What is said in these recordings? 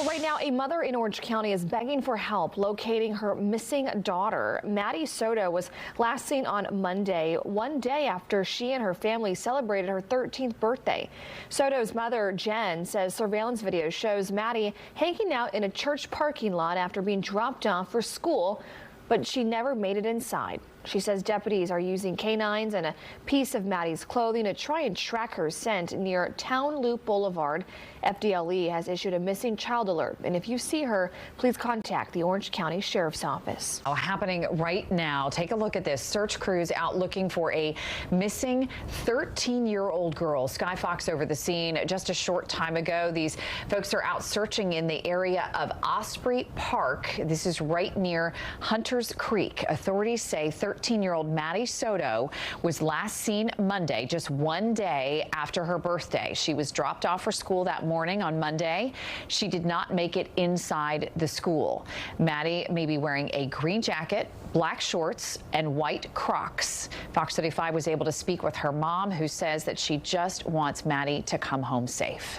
Well, right now, a mother in Orange County is begging for help locating her missing daughter. Maddie Soto was last seen on Monday, one day after she and her family celebrated her 13th birthday. Soto's mother, Jen, says surveillance video shows Maddie hanging out in a church parking lot after being dropped off for school, but she never made it inside. She says deputies are using canines and a piece of Maddie's clothing to try and track her scent near Town Loop Boulevard. FDLE has issued a missing child alert, and if you see her, please contact the Orange County Sheriff's Office. Happening right now. Take a look at this. Search crews out looking for a missing 13-year-old girl. Sky Fox over the scene just a short time ago. These folks are out searching in the area of Osprey Park. This is right near Hunters Creek. Authorities say 13-year-old Maddie Soto was last seen Monday, just one day after her birthday. She was dropped off for school that morning on Monday. She did not make it inside the school. Maddie may be wearing a green jacket, black shorts, and white Crocs. Fox 35 was able to speak with her mom, who says that she just wants Maddie to come home safe.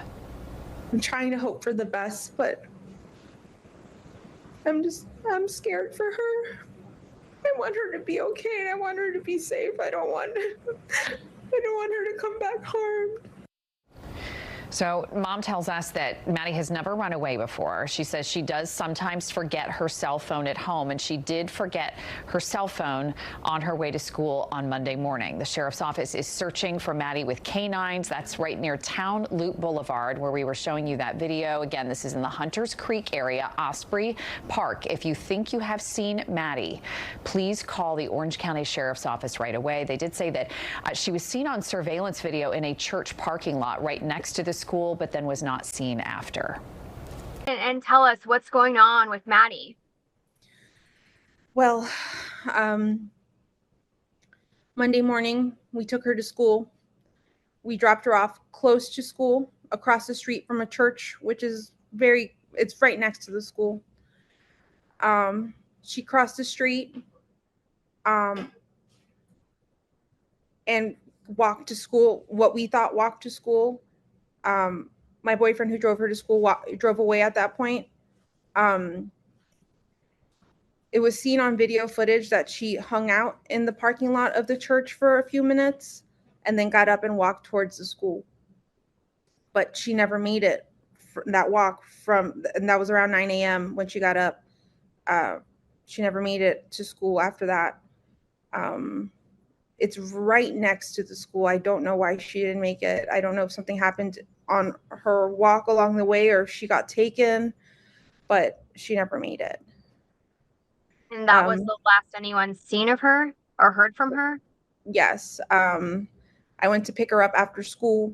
I'm trying to hope for the best, but I'm scared for her. I want her to be okay, and I want her to be safe. I don't want her to come back harmed. So mom tells us that Maddie has never run away before. She says she does sometimes forget her cell phone at home, and she did forget her cell phone on her way to school on Monday morning. The sheriff's office is searching for Maddie with canines. That's right near Town Loop Boulevard, where we were showing you that video. Again, this is in the Hunters Creek area, Osprey Park. If you think you have seen Maddie, please call the Orange County Sheriff's Office right away. They did say that she was seen on surveillance video in a church parking lot right next to the school, but then was not seen after. And tell us what's going on with Maddie. Well, Monday morning, we took her to school. We dropped her off close to school, across the street from a church, which is it's right next to the school. She crossed the street and walked to school, what we thought walked to school. My boyfriend who drove her to school drove away at that point. It was seen on video footage that she hung out in the parking lot of the church for a few minutes and then got up and walked towards the school. But she never made it that walk and that was around 9 a.m. when she got up. She never made it to school after that. It's right next to the school. I don't know why she didn't make it. I don't know if something happened on her walk along the way or if she got taken, but she never made it. And that was the last anyone's seen of her or heard from her? Yes. I went to pick her up after school,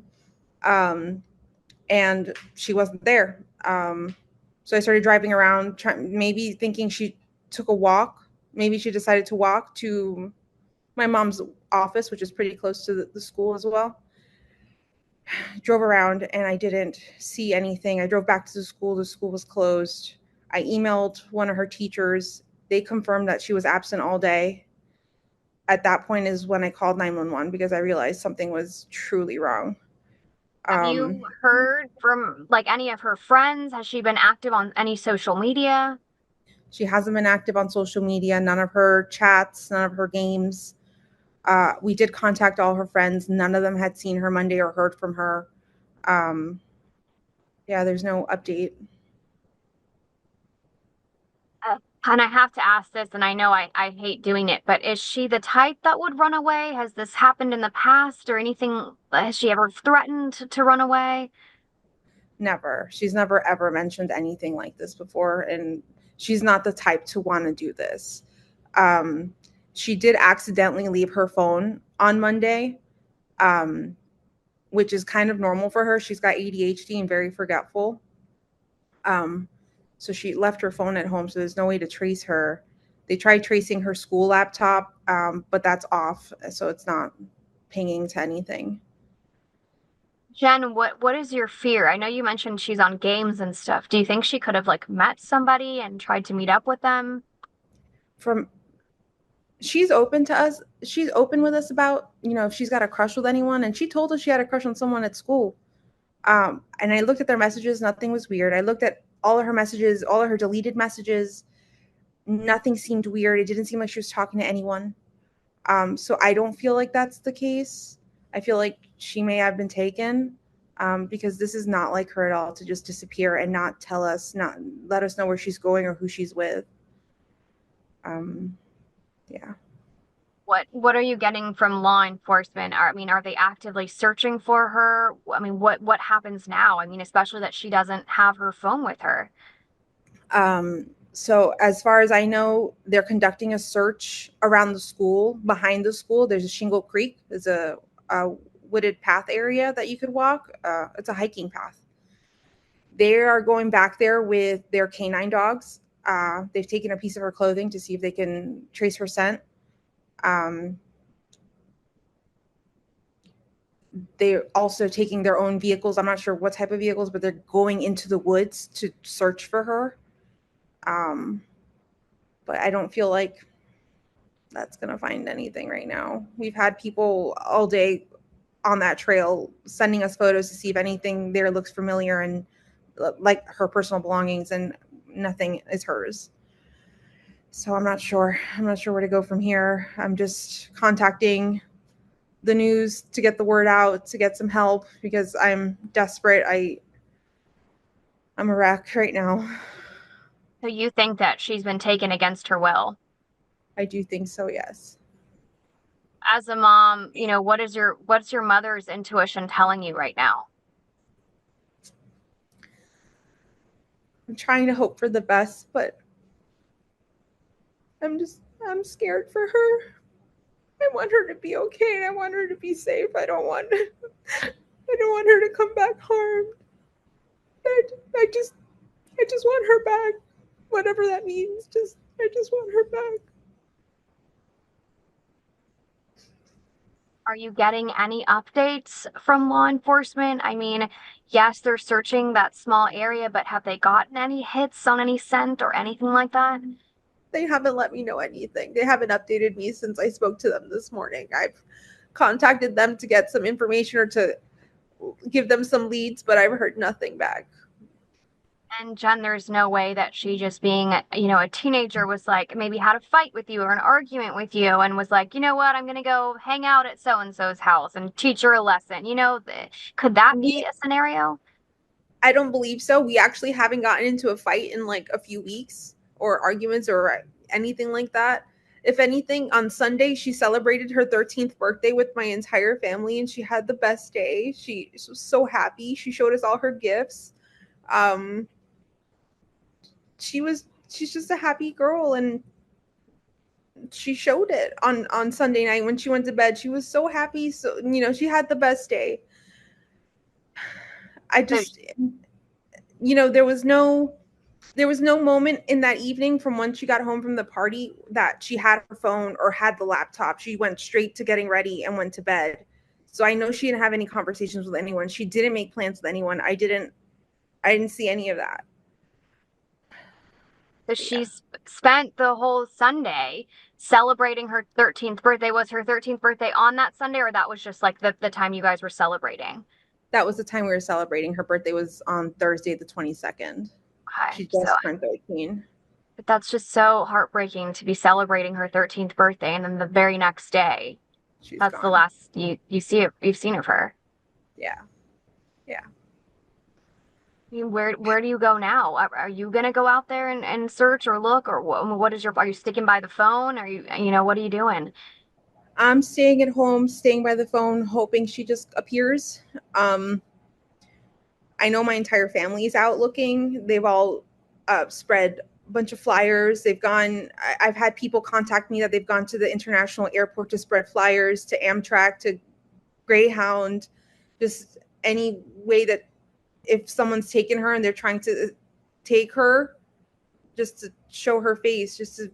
and she wasn't there. So I started driving around, maybe thinking she took a walk. Maybe she decided to walk to my mom's office, which is pretty close to the school as well. Drove around and I didn't see anything. I drove back to the school. The school was closed. I emailed one of her teachers. They confirmed that she was absent all day. At that point is when I called 911 because I realized something was truly wrong. Have you heard from any of her friends? Has she been active on any social media? She hasn't been active on social media. None of her chats, none of her games. We did contact all her friends. None of them had seen her Monday or heard from her. Yeah, there's no update. And I have to ask this, and I know I hate doing it, but is she the type that would run away? Has this happened in the past or anything? Has she ever threatened to run away? Never. She's never, ever mentioned anything like this before. And she's not the type to want to do this. She did accidentally leave her phone on Monday, which is kind of normal for her. She's got ADHD and very forgetful. So she left her phone at home, so there's no way to trace her. They tried tracing her school laptop, but that's off, so it's not pinging to anything. Jen, what is your fear? I know you mentioned she's on games and stuff. Do you think she could have met somebody and tried to meet up with them? She's open to us. She's open with us about, if she's got a crush with anyone. And she told us she had a crush on someone at school. And I looked at their messages. Nothing was weird. I looked at all of her messages, all of her deleted messages, nothing seemed weird. It didn't seem like she was talking to anyone. So I don't feel like that's the case. I feel like she may have been taken, because this is not like her at all to just disappear and not tell us, not let us know where she's going or who she's with. Yeah. What are you getting from law enforcement? I mean, are they actively searching for her? I mean, what happens now? I mean, especially that she doesn't have her phone with her. So as far as I know, they're conducting a search around the school. Behind the school, there's a Shingle Creek. There's a wooded path area that you could walk. It's a hiking path. They are going back there with their canine dogs. They've taken a piece of her clothing to see if they can trace her scent. They're also taking their own vehicles. I'm not sure what type of vehicles, but they're going into the woods to search for her. But I don't feel like that's going to find anything right now. We've had people all day on that trail sending us photos to see if anything there looks familiar and like her personal belongings, and nothing is hers. So I'm not sure where to go from here. I'm just contacting the news to get the word out, to get some help, because I'm desperate. I'm a wreck right now. So you think that she's been taken against her will? I do think so, yes. As a mom, you know, what's your mother's intuition telling you right now? I'm trying to hope for the best, but I'm scared for her. I want her to be okay, and I want her to be safe. I don't want her to come back harmed. I just want her back. Whatever that means. I just want her back. Are you getting any updates from law enforcement? I mean, yes, they're searching that small area, but have they gotten any hits on any scent or anything like that? They haven't let me know anything. They haven't updated me since I spoke to them this morning. I've contacted them to get some information or to give them some leads, but I've heard nothing back. And Jen, there's no way that she just being, you know, a teenager was like, maybe had a fight with you or an argument with you and was like, you know what, I'm going to go hang out at so-and-so's house and teach her a lesson. You know, could that be a scenario? I don't believe so. We actually haven't gotten into a fight in like a few weeks, or arguments or anything like that. If anything, on Sunday, she celebrated her 13th birthday with my entire family, and she had the best day. She was so happy. She showed us all her gifts. She's just a happy girl, and she showed it on Sunday night when she went to bed. She was so happy. So, you know, she had the best day. I just, you know, there was no moment in that evening from when she got home from the party that she had her phone or had the laptop. She went straight to getting ready and went to bed. So I know she didn't have any conversations with anyone. She didn't make plans with anyone. I didn't see any of that. So she's spent the whole Sunday celebrating her 13th birthday. Was her 13th birthday on that Sunday, or that was just like the time you guys were celebrating? That was the time we were celebrating. Her birthday was on Thursday, the 22nd. Okay, She just turned 13. But that's just so heartbreaking to be celebrating her 13th birthday, and then the very next day, that's gone. The last you've seen of her. Yeah. I mean, where do you go now? Are you gonna go out there and search or look, or what is are you sticking by the phone? Are you know, what are you doing? I'm staying at home, staying by the phone, hoping she just appears. I know my entire family is out looking. They've all spread a bunch of flyers. I've had people contact me that they've gone to the international airport to spread flyers, to Amtrak, to Greyhound, just any way that if someone's taken her and they're trying to take her, just to show her face, just to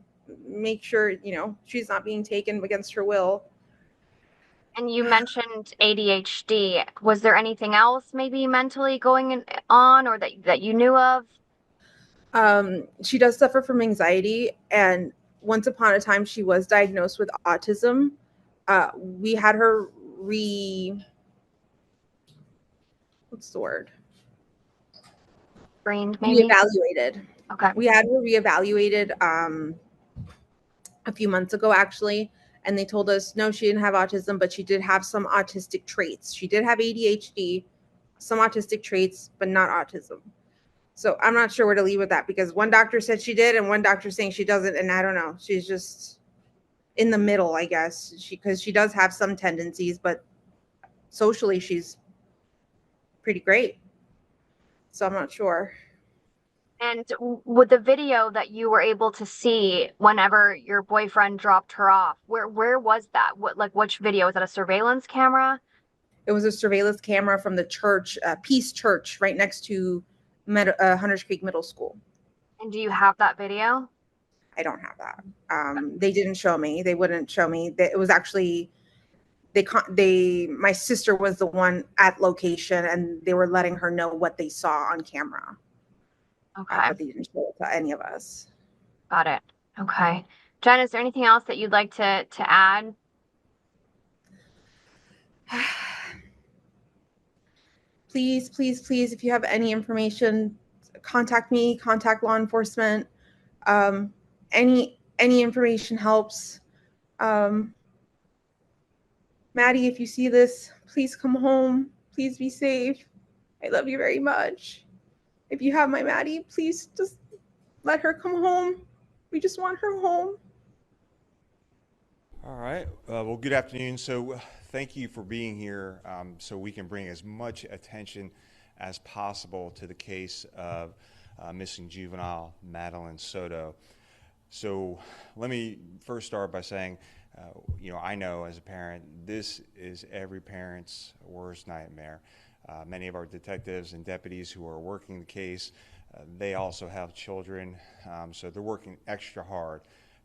make sure, you know, she's not being taken against her will. And you mentioned ADHD. Was there anything else maybe mentally going on, or that you knew of? She does suffer from anxiety, and once upon a time she was diagnosed with autism. We had her what's the word? Screened, maybe? Reevaluated. Okay. We had her reevaluated a few months ago, actually, and they told us no, she didn't have autism, but she did have some autistic traits. She did have ADHD, some autistic traits, but not autism. So I'm not sure where to leave with that, because one doctor said she did and one doctor saying she doesn't, and I don't know. She's just in the middle, I guess. Because she does have some tendencies, but socially she's pretty great. So I'm not sure. And with the video that you were able to see whenever your boyfriend dropped her off, where was that? Which video? Was that a surveillance camera? It was a surveillance camera from the church, Peace Church, right next to Hunters Creek Middle School. And do you have that video? I don't have that. They didn't show me. They wouldn't show me. It was actually my sister was the one at location, and they were letting her know what they saw on camera. Okay. But they didn't show it to any of us. Got it. Okay. Jen, is there anything else that you'd like to add? Please, please, please, if you have any information, contact me, contact law enforcement. Any information helps. Maddie, if you see this, please come home. Please be safe. I love you very much. If you have my Maddie, please just let her come home. We just want her home. All right. Well, good afternoon. So thank you for being here so we can bring as much attention as possible to the case of missing juvenile Madeline Soto. So let me first start by saying, I know as a parent, this is every parent's worst nightmare. Many of our detectives and deputies who are working the case, they also have children, so they're working extra hard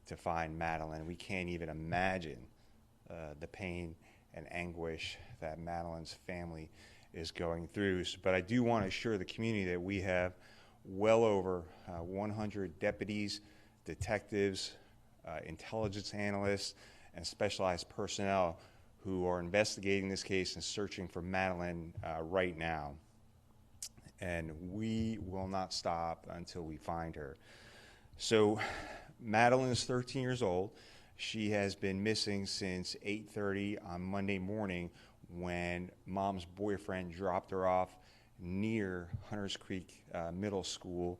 to find Madeline. We can't even imagine the pain and anguish that Madeline's family is going through. But I do want to assure the community that we have well over 100 deputies, detectives, intelligence analysts, and specialized personnel who are investigating this case and searching for Madeline right now. And we will not stop until we find her. So Madeline is 13 years old. She has been missing since 8:30 on Monday morning when mom's boyfriend dropped her off near Hunters Creek Middle School.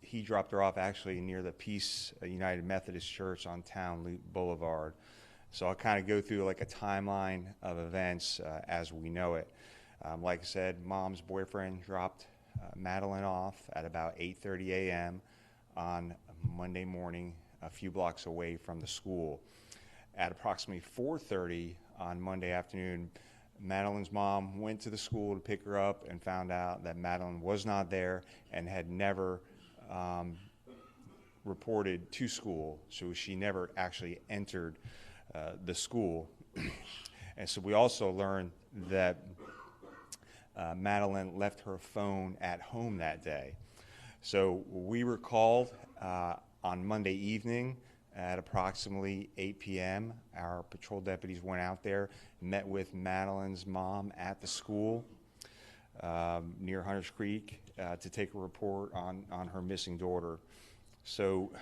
He dropped her off actually near the Peace United Methodist Church on Town Loop Boulevard. So I'll kind of go through like a timeline of events as we know it. Like I said, mom's boyfriend dropped Madeline off at about 8:30 a.m. on Monday morning, a few blocks away from the school. At approximately 4:30 on Monday afternoon, Madeline's mom went to the school to pick her up and found out that Madeline was not there and had never reported to school, so she never actually entered the school. And so we also learned that Madeline left her phone at home that day. So we were called on Monday evening at approximately 8 p.m. Our patrol deputies went out there, met with Madeline's mom at the school near Hunters Creek to take a report on her missing daughter. So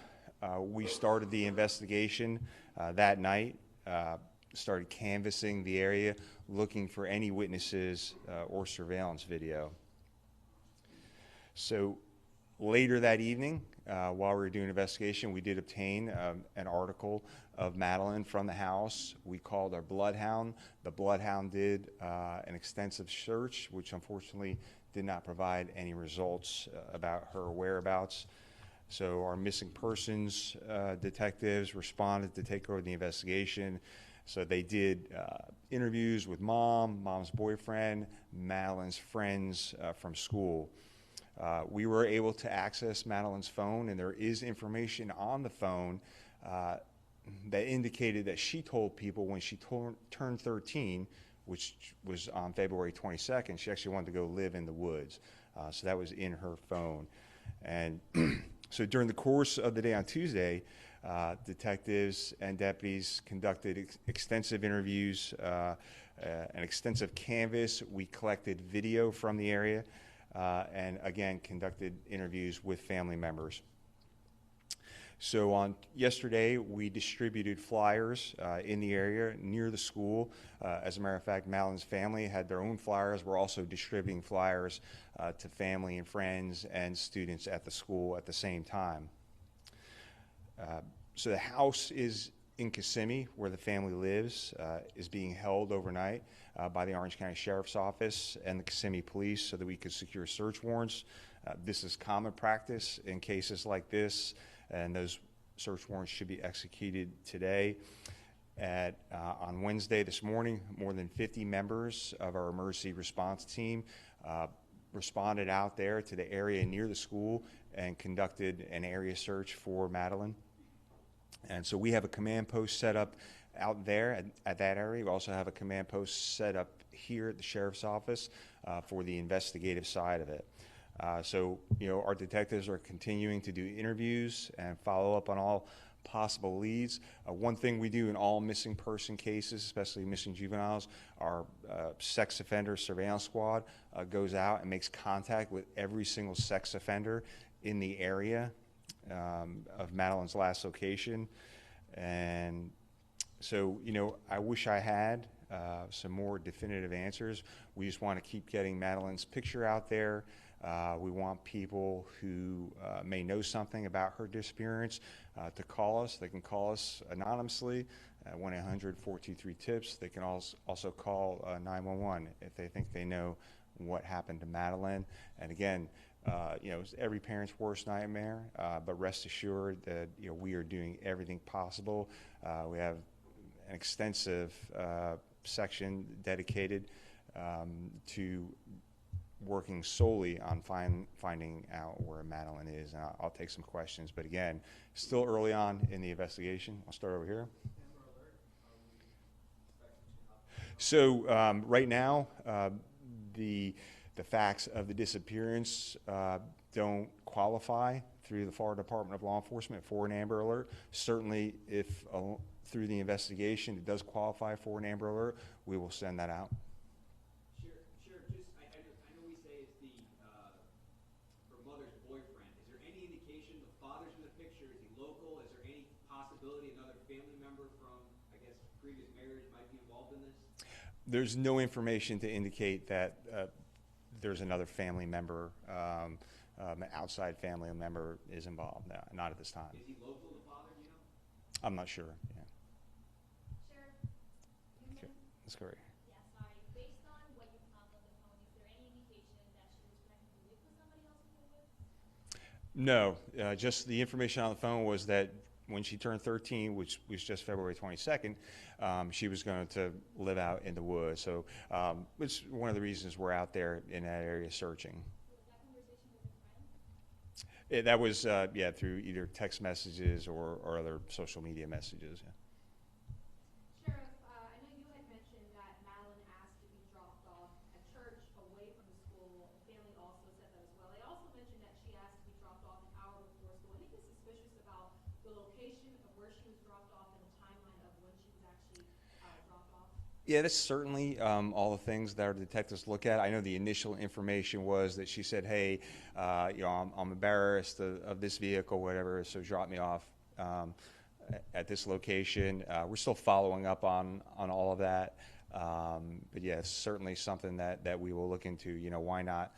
we started the investigation that night, started canvassing the area, looking for any witnesses or surveillance video. So later that evening, while we were doing an investigation, we did obtain an article of Madeline from the house. We called our bloodhound. The bloodhound did an extensive search, which unfortunately did not provide any results about her whereabouts. So our missing persons detectives responded to take over the investigation. So they did interviews with mom's boyfriend, Madeline's friends from school. We were able to access Madeline's phone, and there is information on the phone that indicated that she told people when she turned 13, which was on February 22nd, she actually wanted to go live in the woods. So that was in her phone. And so during the course of the day on Tuesday, detectives and deputies conducted extensive interviews, an extensive canvass. We collected video from the area. and again conducted interviews with family members. So on yesterday, we distributed flyers in the area near the school. As a matter of fact, Madeline's family had their own flyers. We're also distributing flyers to family and friends and students at the school at the same time. So the house is in Kissimmee, where the family lives, is being held overnight by the Orange County Sheriff's Office and the Kissimmee Police so that we could secure search warrants. This is common practice in cases like this, and those search warrants should be executed today. On Wednesday this morning, more than 50 members of our emergency response team responded out there to the area near the school and conducted an area search for Madeline. And so we have a command post set up out there at that area. We also have a command post set up here at the Sheriff's Office for the investigative side of it. So, our detectives are continuing to do interviews and follow up on all possible leads. One thing we do in all missing person cases, especially missing juveniles, our sex offender surveillance squad goes out and makes contact with every single sex offender in the area of Madeline's last location. And so, I wish I had some more definitive answers. We just want to keep getting Madeline's picture out there. We want people who may know something about her disappearance to call us. They can call us anonymously at 1-800-423-TIPS. They can also call 911 if they think they know what happened to Madeline. And again, it's every parent's worst nightmare, but rest assured that we are doing everything possible. We have an extensive section dedicated to working solely on finding out where Madeline is. And I'll take some questions, but again, still early on in the investigation. I'll start over here. So right now, the facts of the disappearance don't qualify through the Florida Department of Law Enforcement for an Amber Alert. Certainly, if through the investigation it does qualify for an Amber Alert, we will send that out. Sure. I know we say it's the her mother's boyfriend. Is there any indication the father's in the picture? Is he local? Is there any possibility another family member from, I guess, previous marriage might be involved in this? There's no information to indicate that there's another family member, an outside family member is involved. No, not at this time. Is he local, the father, do you know? I'm not sure. Yeah. Sheriff, Okay. Let's go right here. yeah, sorry. Based on what you found on the phone, is there any indication that she was connected to live with somebody else in the woods? No, just the information on the phone was that when she turned 13, which was just February 22nd, she was going to live out in the woods. So it's one of the reasons we're out there in that area searching. Was that conversation with a friend? That was, through either text messages or other social media messages. Yeah. Sheriff, I know you had mentioned that Madeline asked to be dropped off at church away from the school. The family also said that as well. They also mentioned that she asked to be dropped off an hour before school. Anything suspicious about the location of where she was dropped off and the timeline of when she was actually dropped off? Yeah, that's certainly all the things that our detectives look at. I know the initial information was that she said, hey, I'm embarrassed of this vehicle, whatever, so drop me off at this location. We're still following up on all of that. But yeah, it's certainly something that we will look into. Why not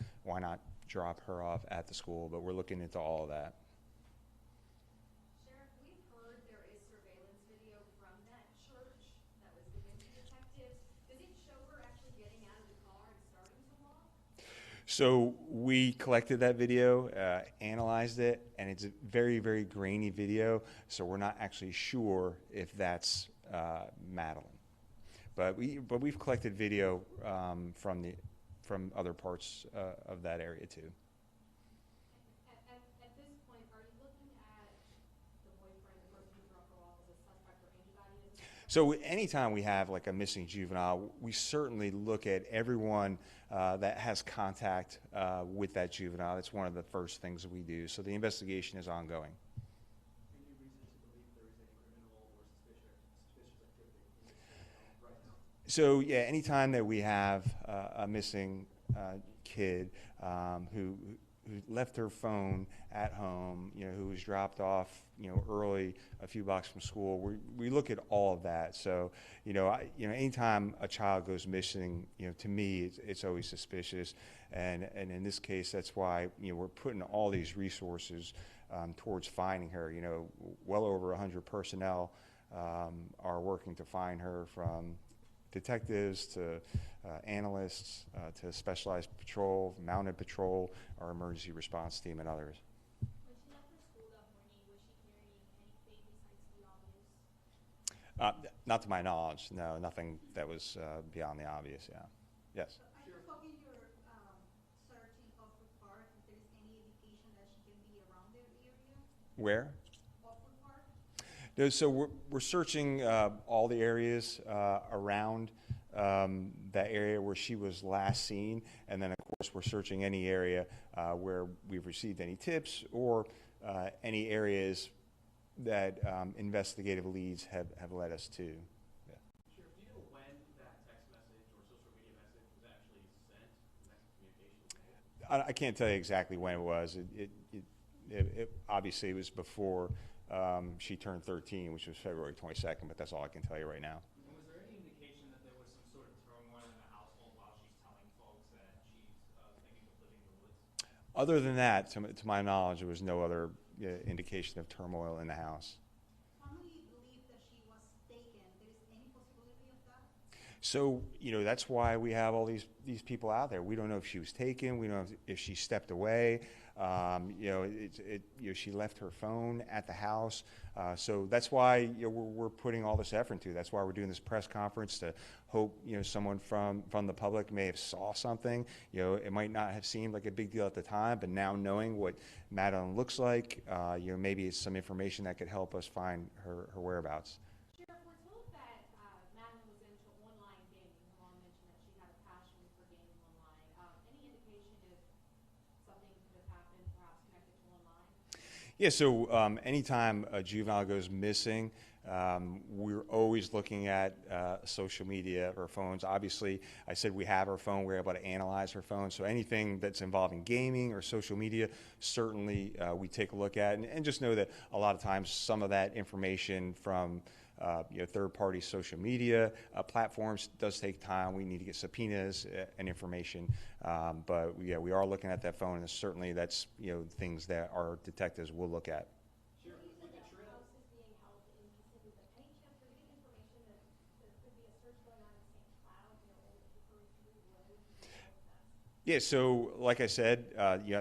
drop her off at the school? But we're looking into all of that. Sheriff, we've heard there is surveillance video from that church that was given to detectives. Does it show her actually getting out of the car and starting to walk? So we collected that video, analyzed it, and it's a very, very grainy video. So we're not actually sure if that's Madeline. But we've collected video from other parts of that area too. At this point, are you looking at the boyfriend, the person who dropped her off, as a suspect or anybody as a suspect? So anytime we have like a missing juvenile, we certainly look at everyone that has contact with that juvenile. It's one of the first things that we do. So the investigation is ongoing. Any reason to believe there is any criminal or suspicious activity right now? So yeah, anytime that we have a missing kid who left her phone at home, who was dropped off, early, a few blocks from school. We look at all of that. So, anytime a child goes missing, to me, it's always suspicious. And in this case, that's why, we're putting all these resources towards finding her. Well over 100 personnel are working to find her, from detectives to analysts to specialized patrol, mounted patrol, our emergency response team, and others. When she left for school that morning, was she carrying anything besides the obvious? Not to my knowledge, no, nothing that was beyond the obvious, yeah. Yes. Are you focusing your searching Oakwood Park? If there's any indication that she can be around that area? Where? Oakwood Park? No, so we're searching all the areas around that area where she was last seen, and then of course we're searching any area where we've received any tips or any areas that investigative leads have led us to. Yeah. Sheriff, do you know when that text message or social media message was actually sent? The next communication was made? I can't tell you exactly when it was. It obviously it was before she turned 13, which was February 22nd, but that's all I can tell you right now. And was there any indication that there was some sort of turmoil in the household while she's telling folks that she's thinking of living in the woods? Other than that, to my knowledge, there was no other indication of turmoil in the house. Family believe that she was taken. There's any possibility of that? So, that's why we have all these people out there. We don't know if she was taken. We don't know if she stepped away. She left her phone at the house. So that's why we're putting all this effort into. That's why we're doing this press conference, to hope someone from the public may have saw something. It might not have seemed like a big deal at the time, but now knowing what Madeline looks like, maybe it's some information that could help us find her whereabouts. Sheriff, we're told that Madeline was into online gaming. Her mom mentioned that she had a passion for gaming online. Any indication if something could have happened, perhaps connected to online? Yeah, so anytime a juvenile goes missing, we're always looking at social media or phones. Obviously, I said we have her phone. We're able to analyze her phone. So anything that's involving gaming or social media, certainly we take a look at. And just know that a lot of times some of that information from third-party social media platforms does take time. We need to get subpoenas and information. But we are looking at that phone, and certainly that's things that our detectives will look at. Sheriff, with the house is being held in East St. Louis, any chance we're getting information that there could be a search going on in St. Cloud, over through Wood? Yeah, so like I said,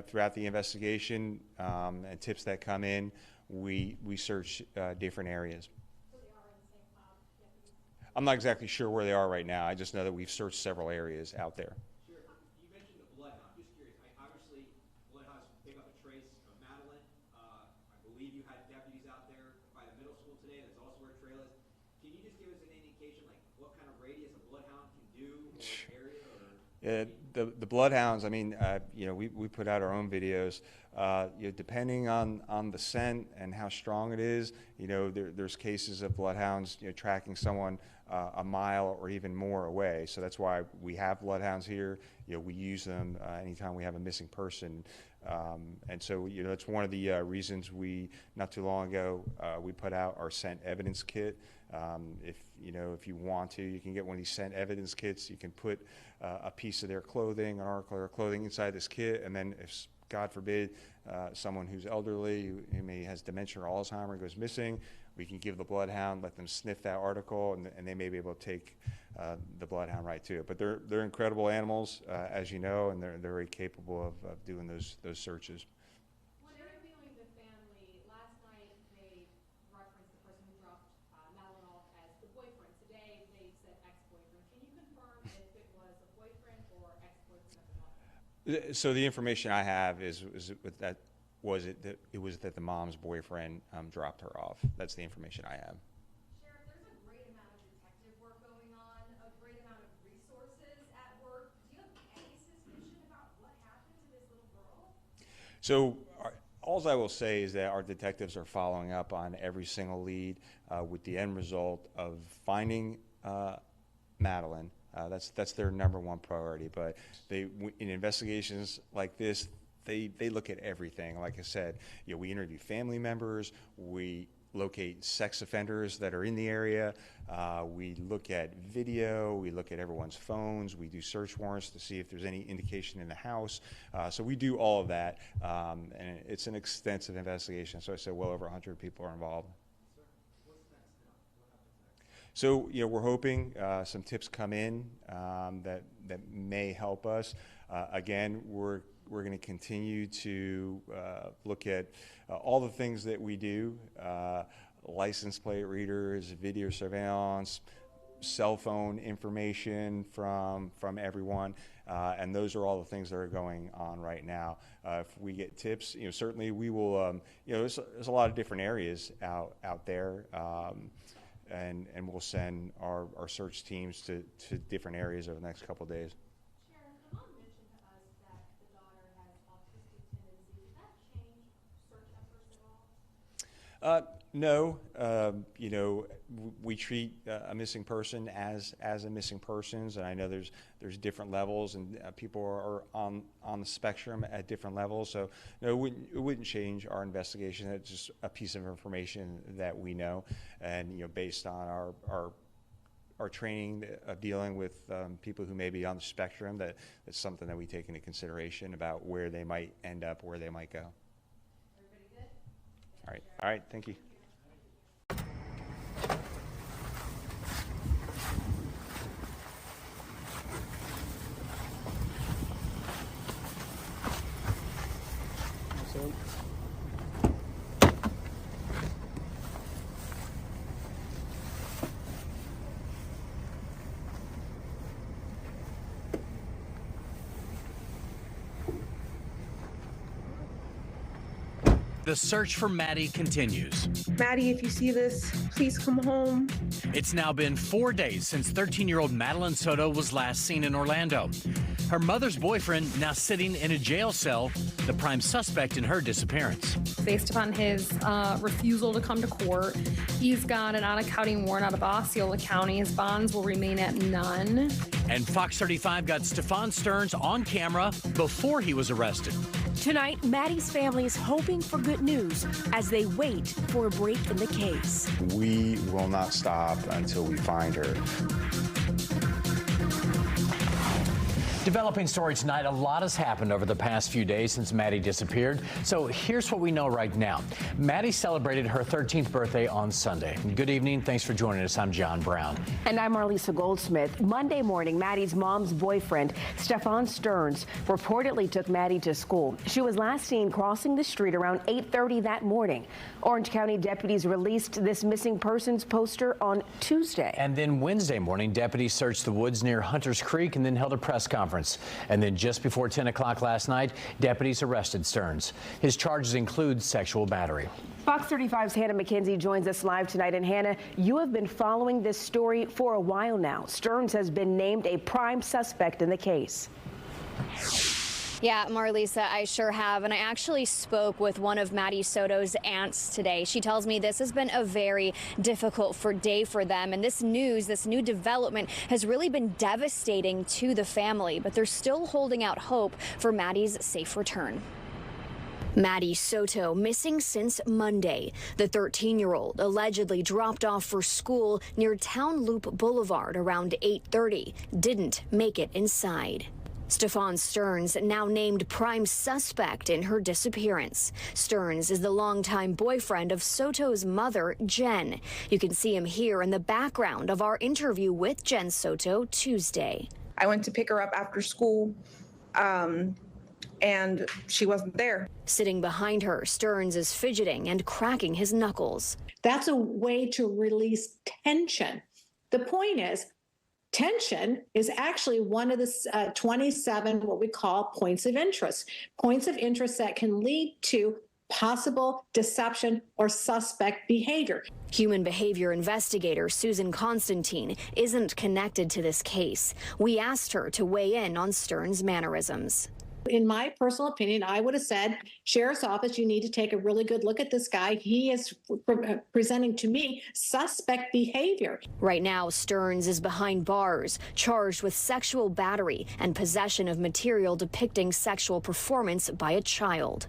throughout the investigation and tips that come in, we search different areas. So they are in St. Cloud deputies? I'm not exactly sure where they are right now. I just know that we've searched several areas out there. Sheriff, you mentioned the bloodhound. Just curious. Obviously, bloodhounds pick up a trace of Madeline. I believe you had deputies out there by the middle school today. That's also where trail is. Can you just give us an indication, like what kind of radius a bloodhound can do, or area, or? The bloodhounds, I mean, we put out our own videos. Depending on the scent and how strong it is, there's cases of bloodhounds, tracking someone a mile or even more away. So that's why we have bloodhounds here. We use them anytime we have a missing person. And so, that's one of the reasons not too long ago, we put out our scent evidence kit. If you want to, you can get one of these scent evidence kits. You can put a piece of their clothing, an article of their clothing inside this kit, and then if, God forbid, someone who's elderly, who maybe has dementia or Alzheimer goes missing, we can give the bloodhound, let them sniff that article, and they may be able to take the bloodhound right to it. But they're incredible animals, as you know, and they're very capable of doing those searches. When interviewing the family, last night they referenced the person who dropped Madeline off as the boyfriend. Today they said ex-boyfriend. Can you confirm if it was a boyfriend or ex-boyfriend of the mother? So the information I have is that the mom's boyfriend dropped her off. That's the information I have. Sheriff, there's a great amount of detective work going on, a great amount of resources at work. Do you have any suspicion about what happened to this little girl? So all I will say is that our detectives are following up on every single lead with the end result of finding Madeline, That's their number one priority. But in investigations like this, they look at everything. Like I said, we interview family members, we locate sex offenders that are in the area, we look at video, we look at everyone's phones, we do search warrants to see if there's any indication in the house. So we do all of that, and it's an extensive investigation. So I said well over 100 people are involved. So we're hoping some tips come in that may help us. Again, we're going to continue to look at all the things that we do, license plate readers, video surveillance, cell phone information from everyone, and those are all the things that are going on right now. If we get tips, certainly we will. There's a lot of different areas out there. And we'll send our search teams to different areas over the next couple of days. Sharon, the mom mentioned to us that the daughter has autistic tendencies. Does that change search efforts at all? No, we treat a missing person as a missing person, and I know there's different levels, and people are on the spectrum at different levels. So no, it wouldn't change our investigation. It's just a piece of information that we know, and based on our training of dealing with people who may be on the spectrum, that's something that we take into consideration about where they might end up, where they might go. Everybody good? All right, thank you. The search for Maddie continues. Maddie, if you see this, please come home. It's now been 4 days since 13-year-old Madeline Soto was last seen in Orlando. Her mother's boyfriend now sitting in a jail cell, the prime suspect in her disappearance. Based upon his refusal to come to court, he's got an out-of-county warrant out of Osceola County. His bonds will remain at none. And Fox 35 got Stefan Stearns on camera before he was arrested. Tonight, Maddie's family is hoping for good news as they wait for a break in the case. We will not stop until we find her. Developing story tonight, a lot has happened over the past few days since Maddie disappeared. So here's what we know right now. Maddie celebrated her 13th birthday on Sunday. Good evening. Thanks for joining us. I'm John Brown. And I'm Marlisa Goldsmith. Monday morning, Maddie's mom's boyfriend, Stefan Stearns, reportedly took Maddie to school. She was last seen crossing the street around 8:30 that morning. Orange County deputies released this missing persons poster on Tuesday. And then Wednesday morning, deputies searched the woods near Hunters Creek and then held a press conference. And then just before 10 o'clock last night, deputies arrested Stearns. His charges include sexual battery. Fox 35's Hannah McKenzie joins us live tonight. And Hannah, you have been following this story for a while now. Stearns has been named a prime suspect in the case. Yeah, Marlisa, I sure have. And I actually spoke with one of Maddie Soto's aunts today. She tells me this has been a very difficult day for them. And this news, this new development has really been devastating to the family. But they're still holding out hope for Maddie's safe return. Maddie Soto missing since Monday. The 13-year-old allegedly dropped off for school near Town Loop Boulevard around 8:30. Didn't make it inside. Stefan Stearns now named prime suspect in her disappearance. Stearns is the longtime boyfriend of Soto's mother, Jen. You can see him here in the background of our interview with Jen Soto Tuesday. I went to pick her up after school, and she wasn't there. Sitting behind her, Stearns is fidgeting and cracking his knuckles. That's a way to release tension. The point is, tension is actually one of the 27 what we call points of interest that can lead to possible deception or suspect behavior. Human behavior investigator Susan Constantine isn't connected to this case. We asked her to weigh in on Stearns' mannerisms. In my personal opinion, I would have said, Sheriff's Office, you need to take a really good look at this guy. He is presenting to me suspect behavior. Right now, Stearns is behind bars, charged with sexual battery and possession of material depicting sexual performance by a child.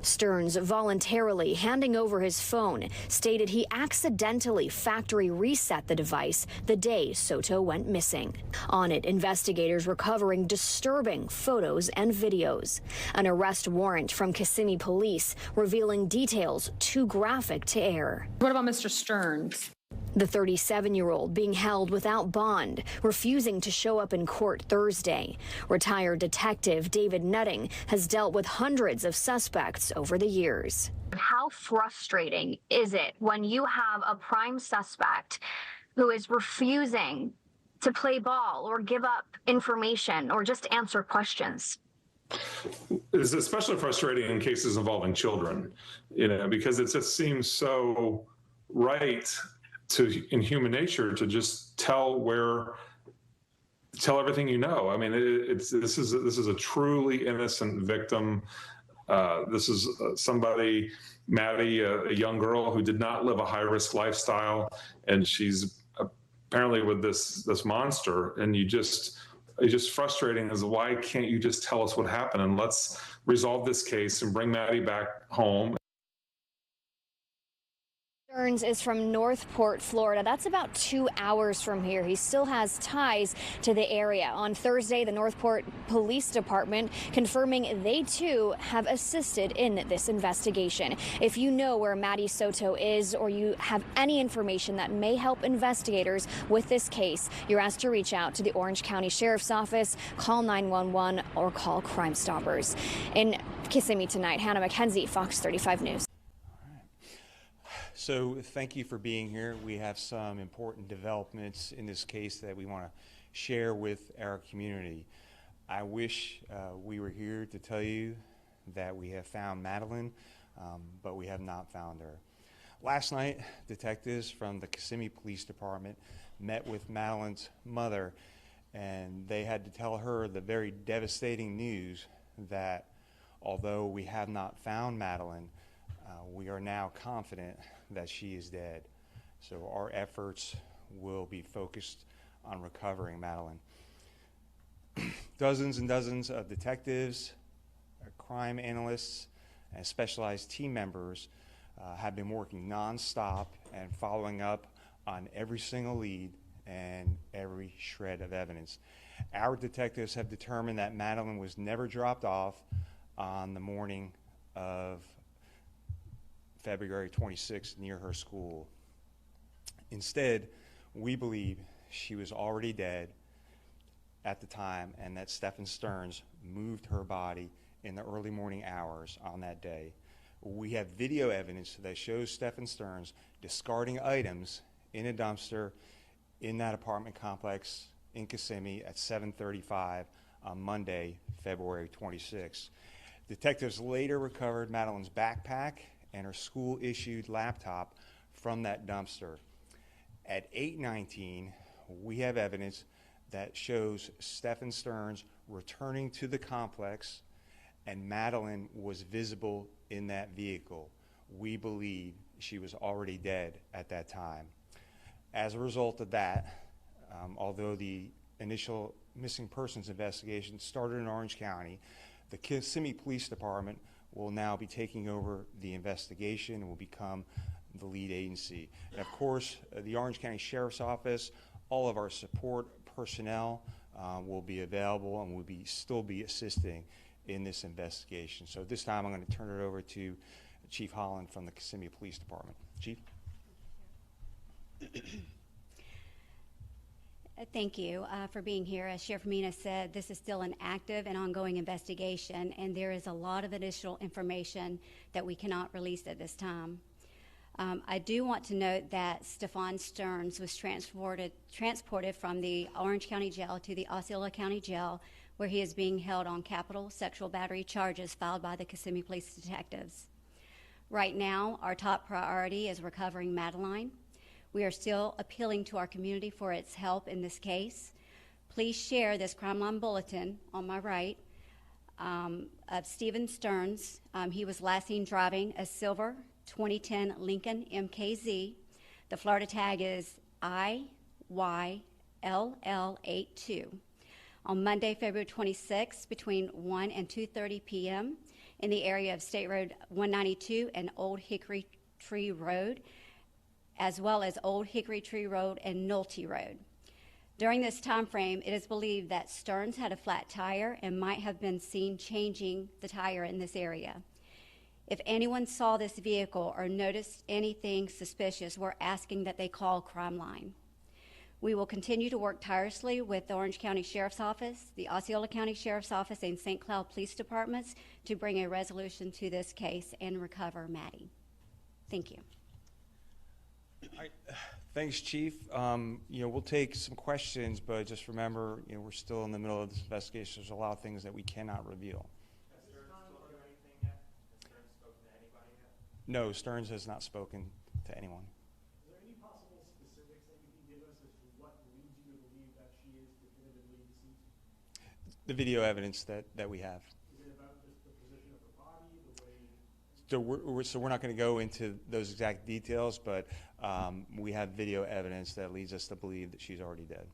Stearns voluntarily handing over his phone stated he accidentally factory reset the device the day Soto went missing. On it, investigators recovering disturbing photos and videos. An arrest warrant from Kissimmee police revealing details too graphic to air. What about Mr. Stearns? The 37-year-old being held without bond, refusing to show up in court Thursday. Retired detective David Nutting has dealt with hundreds of suspects over the years. How frustrating is it when you have a prime suspect who is refusing to play ball or give up information or just answer questions? It's especially frustrating in cases involving children, because it just seems so right in human nature to just tell everything you know. I mean, this is a truly innocent victim. This is somebody, Maddie, a young girl who did not live a high-risk lifestyle, and she's apparently with this monster. And it's just frustrating as why can't you just tell us what happened and let's resolve this case and bring Maddie back home. Stearns is from Northport, Florida. That's about 2 hours from here. He still has ties to the area. On Thursday, the Northport Police Department confirming they too have assisted in this investigation. If you know where Maddie Soto is or you have any information that may help investigators with this case, you're asked to reach out to the Orange County Sheriff's Office, call 911 or call Crime Stoppers. In Kissimmee tonight, Hannah McKenzie, Fox 35 News. So thank you for being here. We have some important developments in this case that we want to share with our community. I wish we were here to tell you that we have found Madeline, but we have not found her. Last night, detectives from the Kissimmee Police Department met with Madeline's mother, and they had to tell her the very devastating news that although we have not found Madeline, we are now confident that she is dead. So our efforts will be focused on recovering Madeline. Dozens and dozens of detectives, crime analysts, and specialized team members have been working nonstop and following up on every single lead and every shred of evidence. Our detectives have determined that Madeline was never dropped off on the morning of February 26th near her school. Instead, we believe she was already dead at the time and that Stephen Stearns moved her body in the early morning hours on that day. We have video evidence that shows Stephen Stearns discarding items in a dumpster in that apartment complex in Kissimmee at 7:35 on Monday, February 26th. Detectives later recovered Madeline's backpack and her school-issued laptop from that dumpster. At 8:19, we have evidence that shows Stephen Stearns returning to the complex and Madeline was visible in that vehicle. We believe she was already dead at that time. As a result of that, although the initial missing persons investigation started in Orange County, the Kissimmee Police Department will now be taking over the investigation and will become the lead agency. And of course, the Orange County Sheriff's Office, all of our support personnel will be available and will still be assisting in this investigation. So at this time, I'm going to turn it over to Chief Holland from the Kissimmee Police Department. Chief? Thank you for being here. As Sheriff Mina said, this is still an active and ongoing investigation, and there is a lot of additional information that we cannot release at this time. I do want to note that Stephen Stearns was transported from the Orange County Jail to the Osceola County Jail, where he is being held on capital sexual battery charges filed by the Kissimmee Police Detectives. Right now, our top priority is recovering Madeline. We are still appealing to our community for its help in this case. Please share this Crime Line bulletin on my right of Steven Stearns. He was last seen driving a silver 2010 Lincoln MKZ. The Florida tag is IYLL82. On Monday, February 26, between 1 and 2:30 p.m. in the area of State Road 192 and Old Hickory Tree Road, as well as Old Hickory Tree Road and Nolte Road. During this time frame, it is believed that Stearns had a flat tire and might have been seen changing the tire in this area. If anyone saw this vehicle or noticed anything suspicious, we're asking that they call Crime Line. We will continue to work tirelessly with the Orange County Sheriff's Office, the Osceola County Sheriff's Office, and St. Cloud Police Departments to bring a resolution to this case and recover Maddie. Thank you. All right. Thanks, Chief. We'll take some questions, but just remember, we're still in the middle of this investigation. There's a lot of things that we cannot reveal. Has Stearns told you anything yet? Has Stearns spoken to anybody yet? No, Stearns has not spoken to anyone. Is there any possible specifics that you can give us as to what leads you to believe that she is definitively deceased? The video evidence that we have. Is it about just the position of her body, the way? So we're not going to go into those exact details, but we have video evidence that leads us to believe that she's already dead.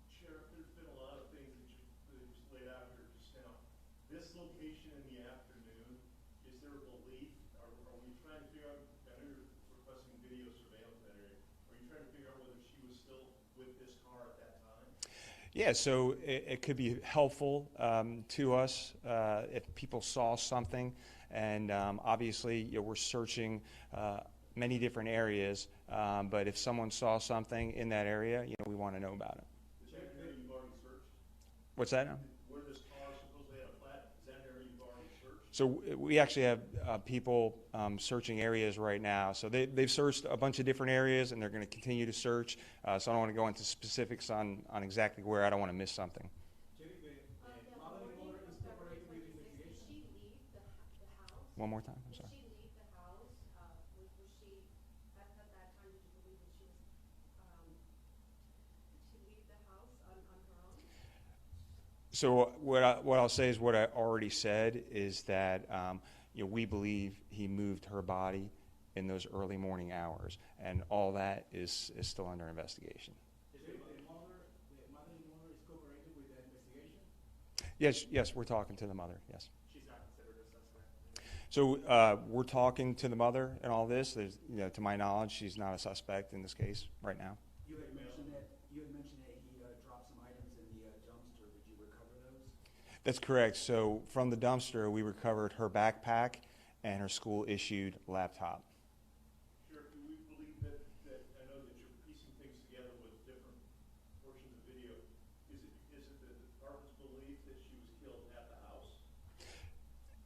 Sheriff, there's been a lot of things that you just laid out here just now. This location in the afternoon, is there a belief, are we trying to figure out, I know you're requesting video surveillance in that area, are you trying to figure out whether she was still with this car at that time? Yeah, so it could be helpful to us if people saw something. And obviously, we're searching many different areas, but if someone saw something in that area, we want to know about it. Is that an area you've already searched? What's that now? Where this car supposedly had a flat, is that an area you've already searched? So we actually have people searching areas right now. So they've searched a bunch of different areas, and they're going to continue to search. So I don't want to go into specifics on exactly where. I don't want to miss something. One more time, I'm sorry. Did she leave the house? Was she, at that time, did you believe that she was, did she leave the house on her own? So what I'll say is what I already said is that we believe he moved her body in those early morning hours, and all that is still under investigation. Is the mother-in-law is cooperating with the investigation? Yes, we're talking to the mother, yes. She's not considered a suspect? So we're talking to the mother in all this. There's, to my knowledge, she's not a suspect in this case right now. You had mentioned that he dropped some items in the dumpster. Did you recover those? That's correct. So from the dumpster, we recovered her backpack and her school-issued laptop. Sheriff, do we believe that I know that you're piecing things together with different portions of video. Is it the department's belief that she was killed at the house?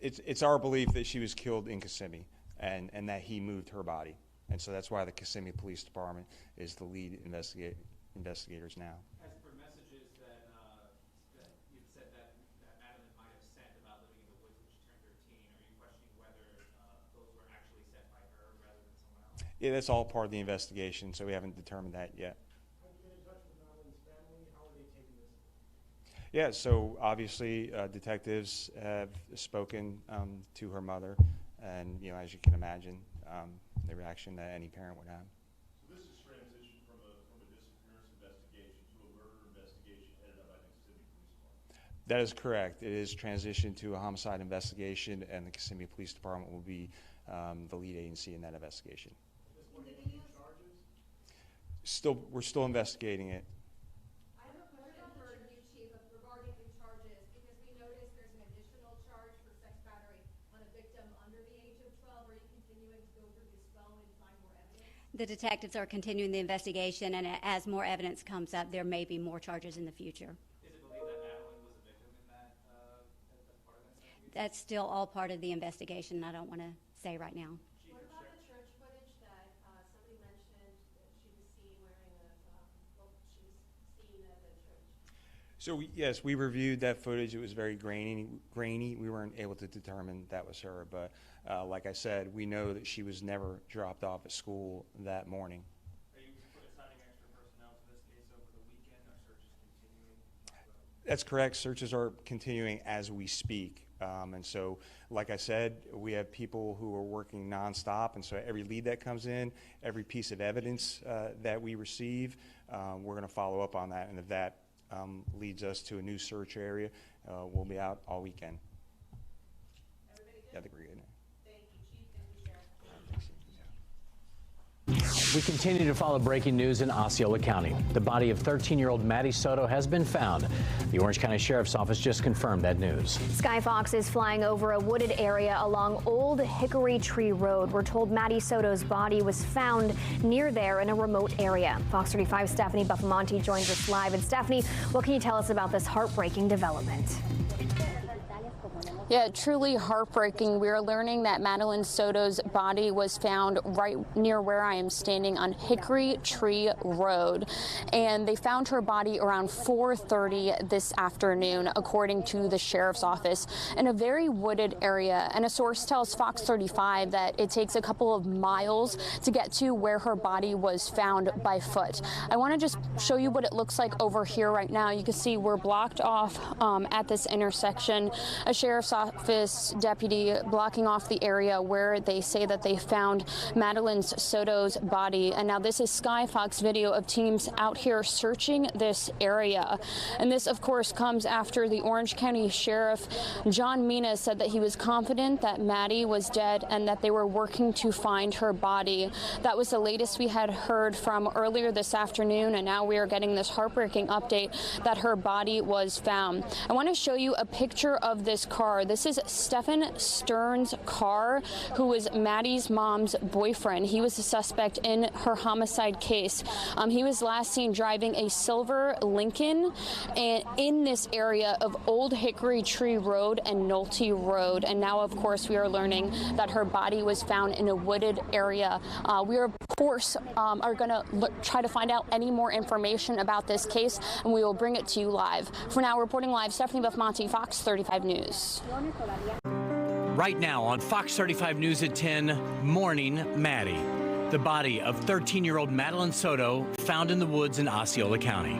It's our belief that she was killed in Kissimmee and that he moved her body. And so that's why the Kissimmee Police Department is the lead investigators now. As per messages that you've said that Madeline might have sent about living in the woods when she turned 13, are you questioning whether those were actually sent by her rather than someone else? Yeah, that's all part of the investigation, so we haven't determined that yet. Have you been in touch with Madeline's family? How are they taking this? Yeah, so obviously detectives have spoken to her mother, and as you can imagine, the reaction that any parent would have. So this is transitioned from a disappearance investigation to a murder investigation headed up by the Kissimmee Police Department. That is correct. It is transitioned to a homicide investigation, and the Kissimmee Police Department will be the lead agency in that investigation. We're still investigating it. I have a question for you, Chief, regarding the charges, because we noticed there's an additional charge for sex battery on a victim under the age of 12. Are you continuing to go through his phone and find more evidence? The detectives are continuing the investigation, and as more evidence comes up, there may be more charges in the future. Is it believed that Madeline was a victim in that as part of that investigation? That's still all part of the investigation. I don't want to say right now. What about the church footage that somebody mentioned that she was seen wearing she was seen at the church? So yes, we reviewed that footage. It was very grainy. We weren't able to determine that was her, but like I said, we know that she was never dropped off at school that morning. Are you assigning extra personnel to this case over the weekend? Are searches continuing? That's correct. Searches are continuing as we speak. And so, like I said, we have people who are working nonstop. And so every lead that comes in, every piece of evidence that we receive, we're going to follow up on that. And if that leads us to a new search area, we'll be out all weekend. Yeah, I think we're good. We continue to follow breaking news in Osceola County. The body of 13-year-old Maddie Soto has been found. The Orange County Sheriff's Office just confirmed that news. Sky Fox is flying over a wooded area along Old Hickory Tree Road. We're told Maddie Soto's body was found near there in a remote area. Fox 35's Stephanie Buffamonte joins us live. And Stephanie, what can you tell us about this heartbreaking development? Yeah, truly heartbreaking. We are learning that Madeline Soto's body was found right near where I am standing on Hickory Tree Road. And they found her body around 4:30 this afternoon, according to the sheriff's office, in a very wooded area. And a source tells Fox 35 that it takes a couple of miles to get to where her body was found by foot. I want to just show you what it looks like over here right now. You can see we're blocked off at this intersection. A sheriff's office deputy blocking off the area where they say that they found Madeline Soto's body. And now this is Sky Fox video of teams out here searching this area. And this, of course, comes after the Orange County Sheriff John Mina said that he was confident that Maddie was dead and that they were working to find her body. That was the latest we had heard from earlier this afternoon, and now we are getting this heartbreaking update that her body was found. I want to show you a picture of this car. This is Stephen Stern's car, who was Maddie's mom's boyfriend. He was a suspect in her homicide case. He was last seen driving a silver Lincoln and in this area of Old Hickory Tree Road and Nolte Road. And now, of course, we are learning that her body was found in a wooded area. We are, of course, are going to try to find out any more information about this case, and we will bring it to you live. For now, reporting live, Stephanie Buffamonte, Fox 35 News. Right now on Fox 35 News at 10, Morning Maddie. The body of 13-year-old Madeline Soto found in the woods in Osceola County.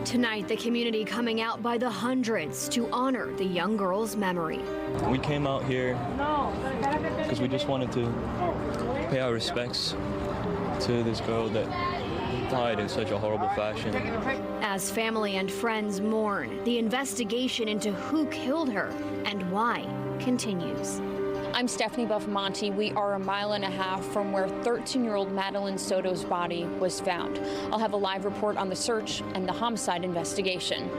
Tonight, the community coming out by the hundreds to honor the young girl's memory. We came out here because we just wanted to pay our respects to this girl that died in such a horrible fashion. As family and friends mourn, the investigation into who killed her and why continues. I'm Stephanie Buffamonte. We are 1.5 miles from where 13-year-old Madeline Soto's body was found. I'll have a live report on the search and the homicide investigation.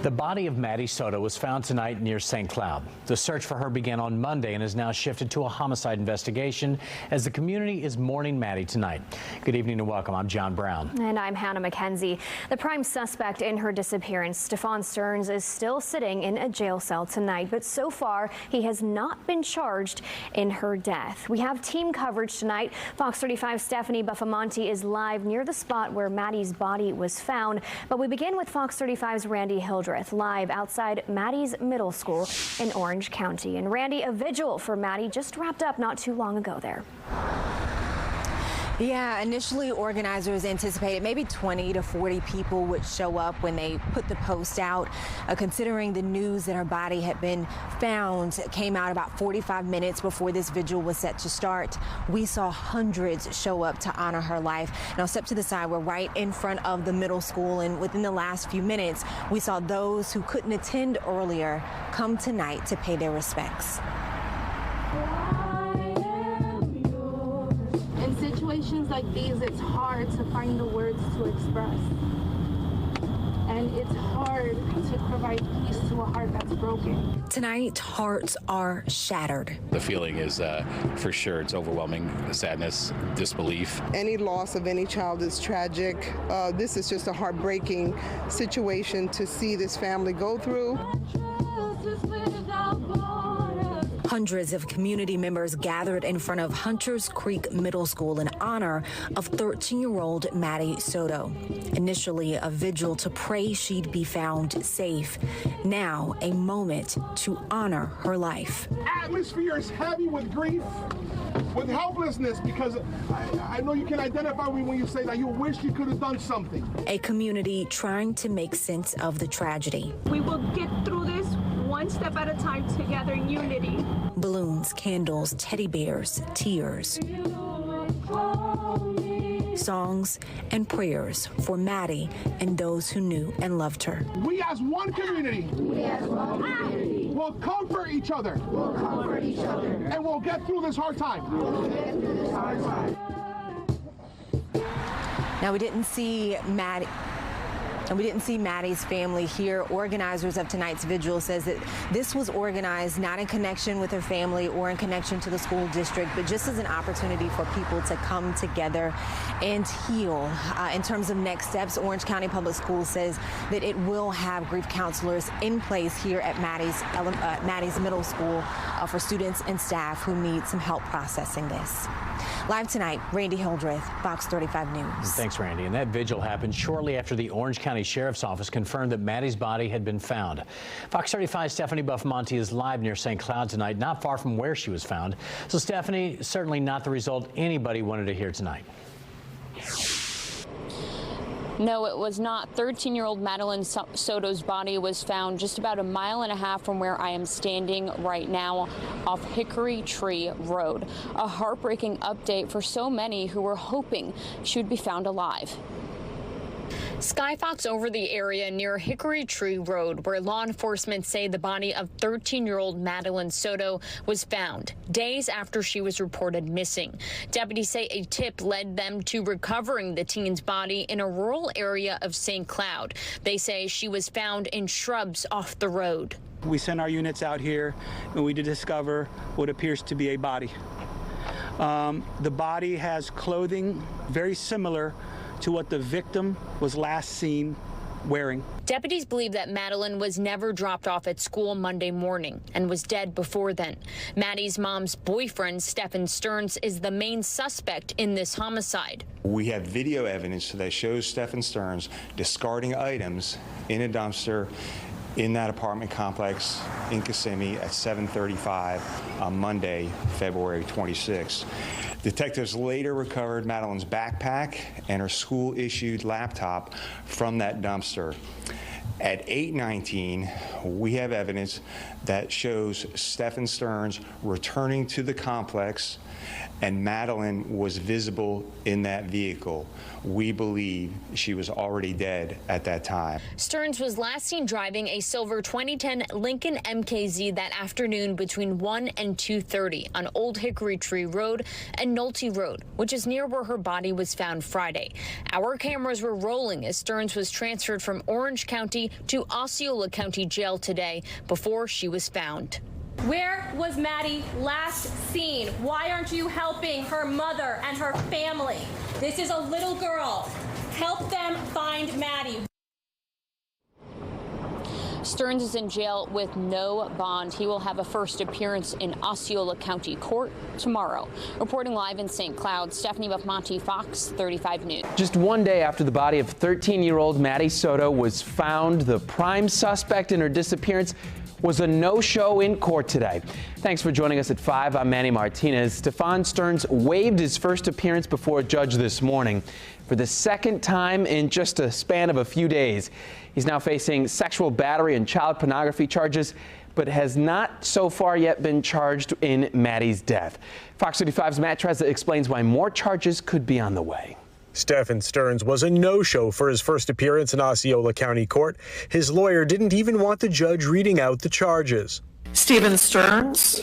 The body of Maddie Soto was found tonight near St. Cloud. The search for her began on Monday and has now shifted to a homicide investigation as the community is mourning Maddie tonight. Good evening and welcome. I'm John Brown. And I'm Hannah McKenzie. The prime suspect in her disappearance, Stefan Stearns, is still sitting in a jail cell tonight, but so far he has not been charged in her death. We have team coverage tonight. Fox 35's Stephanie Buffamonte is live near the spot where Maddie's body was found, but we begin with Fox 35's Randy Hildreth live outside Maddie's middle school in Orange County. And Randy, a vigil for Maddie just wrapped up not too long ago there. Yeah, initially organizers anticipated maybe 20 to 40 people would show up when they put the post out. Considering the news that her body had been found came out about 45 minutes before this vigil was set to start, we saw hundreds show up to honor her life. Now step to the side, we're right in front of the middle school, and within the last few minutes, we saw those who couldn't attend earlier come tonight to pay their respects. In situations like these, it's hard to find the words to express. And it's hard to provide peace to a heart that's broken. Tonight, hearts are shattered. The feeling is, for sure, it's overwhelming. Sadness, disbelief. Any loss of any child is tragic. This is just a heartbreaking situation to see this family go through. Hundreds of community members gathered in front of Hunters Creek Middle School in honor of 13-year-old Maddie Soto. Initially, a vigil to pray she'd be found safe. Now, a moment to honor her life. Atmosphere is heavy with grief, with helplessness, because I know you can identify me when you say that you wish you could have done something. A community trying to make sense of the tragedy. We will get through this one step at a time together in unity. Balloons, candles, teddy bears, tears. Songs and prayers for Maddie and those who knew and loved her. We as one community, will comfort each other. And we'll get through this hard time. Now, we didn't see Maddie. And we didn't see Maddie's family here. Organizers of tonight's vigil says that this was organized not in connection with her family or in connection to the school district, but just as an opportunity for people to come together and heal. In terms of next steps, Orange County Public Schools says that it will have grief counselors in place here at Maddie's middle school for students and staff who need some help processing this. Live tonight, Randy Hildreth, Fox 35 News. Thanks, Randy. And that vigil happened shortly after the Orange County Sheriff's Office confirmed that Maddie's body had been found. Fox 35's Stephanie Buff-Monty is live near St. Cloud tonight, not far from where she was found. So, Stephanie, certainly not the result anybody wanted to hear tonight. No, it was not. 13-year-old Madeline Soto's body was found just about 1.5 miles from where I am standing right now off Hickory Tree Road. A heartbreaking update for so many who were hoping she would be found alive. Skyfox over the area near Hickory Tree Road, where law enforcement say the body of 13-year-old Madeline Soto was found days after she was reported missing. Deputies say a tip led them to recovering the teen's body in a rural area of St. Cloud. They say she was found in shrubs off the road. We sent our units out here and we did discover what appears to be a body. The body has clothing very similar to what the victim was last seen wearing. Deputies believe that Madeline was never dropped off at school Monday morning and was dead before then. Maddie's mom's boyfriend, Stephen Stearns, is the main suspect in this homicide. We have video evidence that shows Stephen Stearns discarding items in a dumpster in that apartment complex in Kissimmee at 7:35 on Monday, February 26. Detectives later recovered Madeline's backpack and her school-issued laptop from that dumpster. At 8:19, we have evidence that shows Stephen Stearns returning to the complex, and Madeline was visible in that vehicle. We believe she was already dead at that time. Stearns was last seen driving a silver 2010 Lincoln MKZ that afternoon between 1 and 2:30 on Old Hickory Tree Road and Nolte Road, which is near where her body was found Friday. Our cameras were rolling as Stearns was transferred from Orange County to Osceola County Jail today before she was found. Where was Maddie last seen? Why aren't you helping her mother and her family? This is a little girl. Help them find Maddie. Stearns is in jail with no bond. He will have a first appearance in Osceola County Court tomorrow. Reporting live in St. Cloud, Stephanie Buff-Monty, Fox 35 News. Just one day after the body of 13-year-old Maddie Soto was found, the prime suspect in her disappearance was a no-show in court today. Thanks for joining us at 5. I'm Manny Martinez. Stephen Stearns waived his first appearance before a judge this morning for the second time in just a span of a few days. He's now facing sexual battery and child pornography charges, but has not so far yet been charged in Maddie's death. Fox 35's Matt Trezza explains why more charges could be on the way. Stephen Stearns was a no-show for his first appearance in Osceola County Court. His lawyer didn't even want the judge reading out the charges. Stephen Stearns,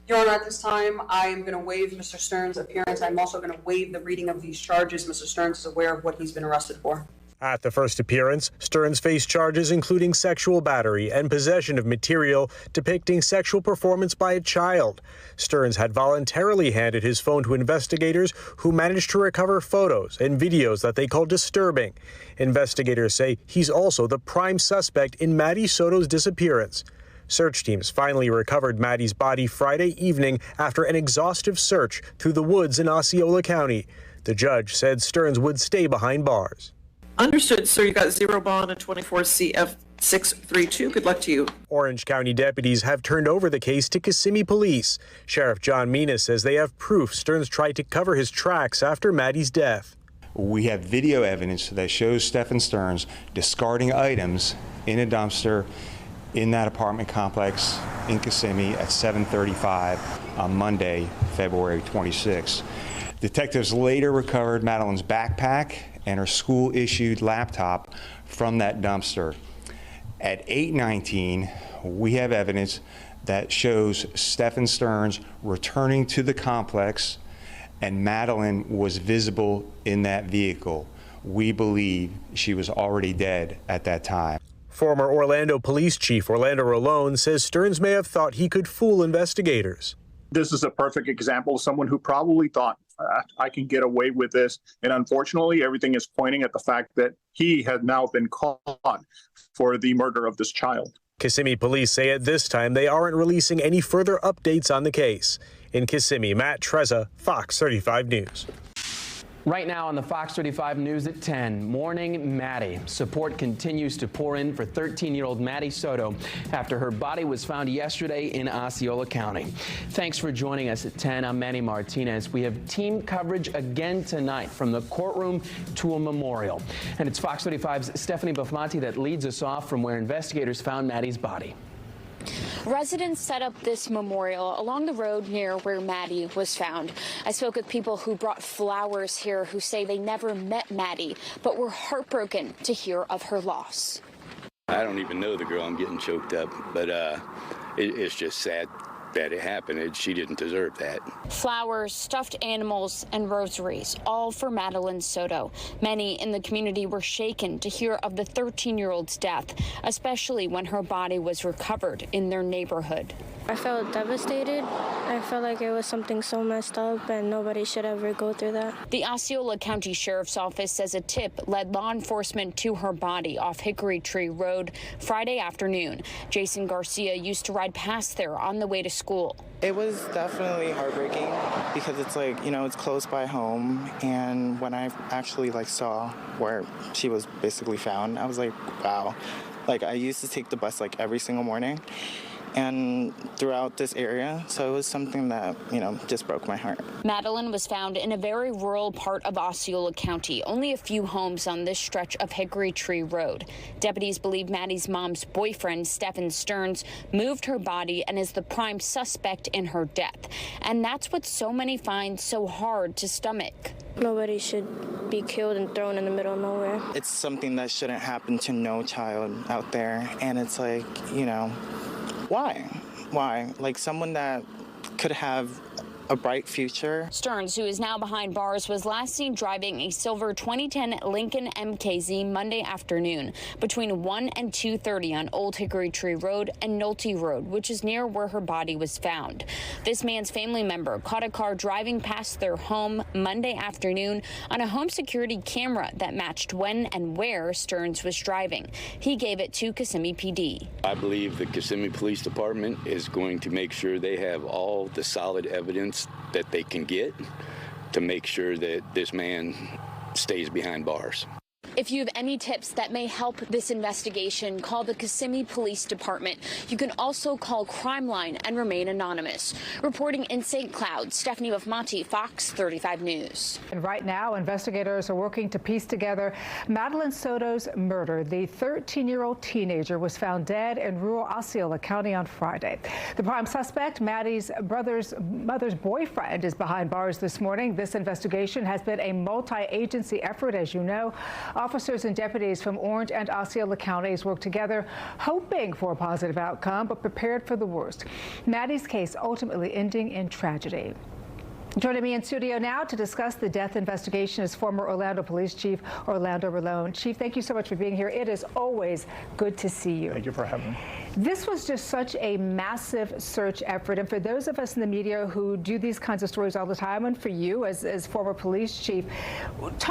Your Honor, at this time, I am going to waive Mr. Stearns' appearance. I'm also going to waive the reading of these charges. Mr. Stearns is aware of what he's been arrested for. At the first appearance, Stearns faced charges including sexual battery and possession of material depicting sexual performance by a child. Stearns had voluntarily handed his phone to investigators who managed to recover photos and videos that they called disturbing. Investigators say he's also the prime suspect in Maddie Soto's disappearance. Search teams finally recovered Maddie's body Friday evening after an exhaustive search through the woods in Osceola County. The judge said Stearns would stay behind bars. Understood, sir. You got 0 bond and 24 CF 632. Good luck to you. Orange County deputies have turned over the case to Kissimmee Police. Sheriff John Mina says they have proof Stearns tried to cover his tracks after Maddie's death. We have video evidence that shows Stephen Stearns discarding items in a dumpster in that apartment complex in Kissimmee at 7:35 on Monday, February 26. Detectives later recovered Madeline's backpack and her school-issued laptop from that dumpster. At 8:19, we have evidence that shows Stephen Stearns returning to the complex, and Madeline was visible in that vehicle. We believe she was already dead at that time. Former Orlando Police Chief Orlando Rolone says Stearns may have thought he could fool investigators. This is a perfect example of someone who probably thought, I can get away with this. And unfortunately, everything is pointing at the fact that he has now been caught for the murder of this child. Kissimmee police say at this time they aren't releasing any further updates on the case. In Kissimmee, Matt Trezza, Fox 35 News. Right now on the Fox 35 News at 10, Mourning Maddie. Support continues to pour in for 13-year-old Maddie Soto after her body was found yesterday in Osceola County. Thanks for joining us at 10. I'm Manny Martinez. We have team coverage again tonight from the courtroom to a memorial. And it's Fox 35's Stephanie Bafmati that leads us off from where investigators found Maddie's body. Residents set up this memorial along the road near where Maddie was found. I spoke with people who brought flowers here who say they never met Maddie, but were heartbroken to hear of her loss. I don't even know the girl. I'm getting choked up, but it's just sad that it happened. She didn't deserve that. Flowers, stuffed animals, and rosaries, all for Madeline Soto. Many in the community were shaken to hear of the 13-year-old's death, especially when her body was recovered in their neighborhood. I felt devastated. I felt like it was something so messed up and nobody should ever go through that. The Osceola County Sheriff's Office says a tip led law enforcement to her body off Hickory Tree Road Friday afternoon. Jason Garcia used to ride past there on the way to school. It was definitely heartbreaking because it's like, you know, it's close by home. And when I actually saw where she was basically found, I was like, wow. I used to take the bus every single morning and throughout this area, so it was something that, just broke my heart. Madeline was found in a very rural part of Osceola County, only a few homes on this stretch of Hickory Tree Road. Deputies believe Maddie's mom's boyfriend, Stephen Stearns, moved her body and is the prime suspect in her death. And that's what so many find so hard to stomach. Nobody should be killed and thrown in the middle of nowhere. It's something that shouldn't happen to no child out there, and it's why? Someone that could have a bright future. Stearns, who is now behind bars, was last seen driving a silver 2010 Lincoln MKZ Monday afternoon between 1 and 2:30 on Old Hickory Tree Road and Nolte Road, which is near where her body was found. This man's family member caught a car driving past their home Monday afternoon on a home security camera that matched when and where Stearns was driving. He gave it to Kissimmee PD. I believe the Kissimmee Police Department is going to make sure they have all the solid evidence that they can get to make sure that this man stays behind bars. If you have any tips that may help this investigation, call the Kissimmee Police Department. You can also call Crime Line and remain anonymous. Reporting in St. Cloud, Stephanie Bafmati, Fox 35 News. And right now, investigators are working to piece together Madeline Soto's murder. The 13-year-old teenager was found dead in rural Osceola County on Friday. The prime suspect, Maddie's mother's boyfriend, is behind bars this morning. This investigation has been a multi-agency effort, as you know. Officers and deputies from Orange and Osceola counties worked together, hoping for a positive outcome, but prepared for the worst. Maddie's case ultimately ending in tragedy. Joining me in studio now to discuss the death investigation is former Orlando Police Chief Orlando Rolone. Chief, thank you so much for being here. It is always good to see you. Thank you for having me. This was just such a massive search effort. And for those of us in the media who do these kinds of stories all the time, and for you as former police chief,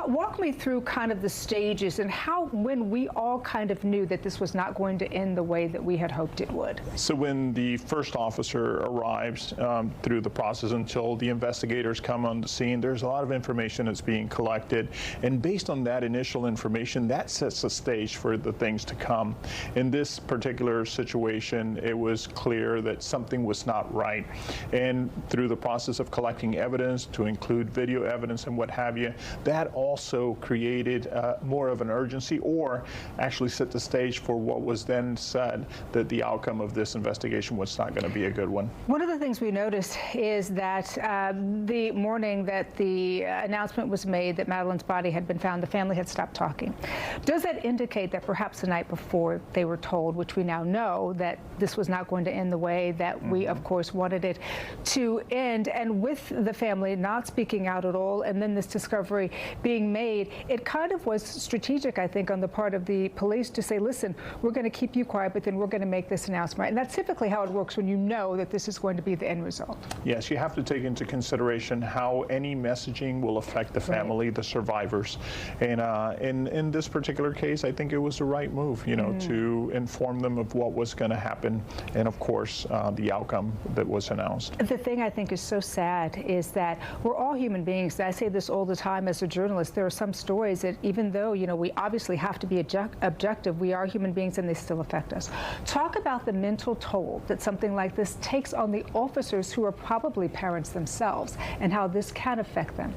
walk me through kind of the stages and how, when we all kind of knew that this was not going to end the way that we had hoped it would. So when the first officer arrives through the process until the investigators come on the scene, there's a lot of information that's being collected. And based on that initial information, that sets the stage for the things to come. In this particular situation, it was clear that something was not right. And through the process of collecting evidence, to include video evidence and what have you, that also created more of an urgency, or actually set the stage for what was then said, that the outcome of this investigation was not going to be a good one. One of the things we noticed is that the morning that the announcement was made that Madeleine's body had been found, the family had stopped talking. Does that indicate that perhaps the night before they were told, which we now know, that this was not going to end the way that we, of course, wanted it to end? And with the family not speaking out at all, and then this discovery being made, it kind of was strategic, I think, on the part of the police to say, listen, we're going to keep you quiet, but then we're going to make this announcement. And that's typically how it works when you know that this is going to be the end result. Yes, you have to take into consideration how any messaging will affect the family, the survivors. And in this particular case, I think it was the right move, you know, to inform them of what was going to happen, and of course, the outcome that was announced. The thing I think is so sad is that we're all human beings. I say this all the time as a journalist. There are some stories that, even though, you know, we obviously have to be objective, we are human beings and they still affect us. Talk about the mental toll that something like this takes on the officers who are probably parents themselves, and how this can affect them.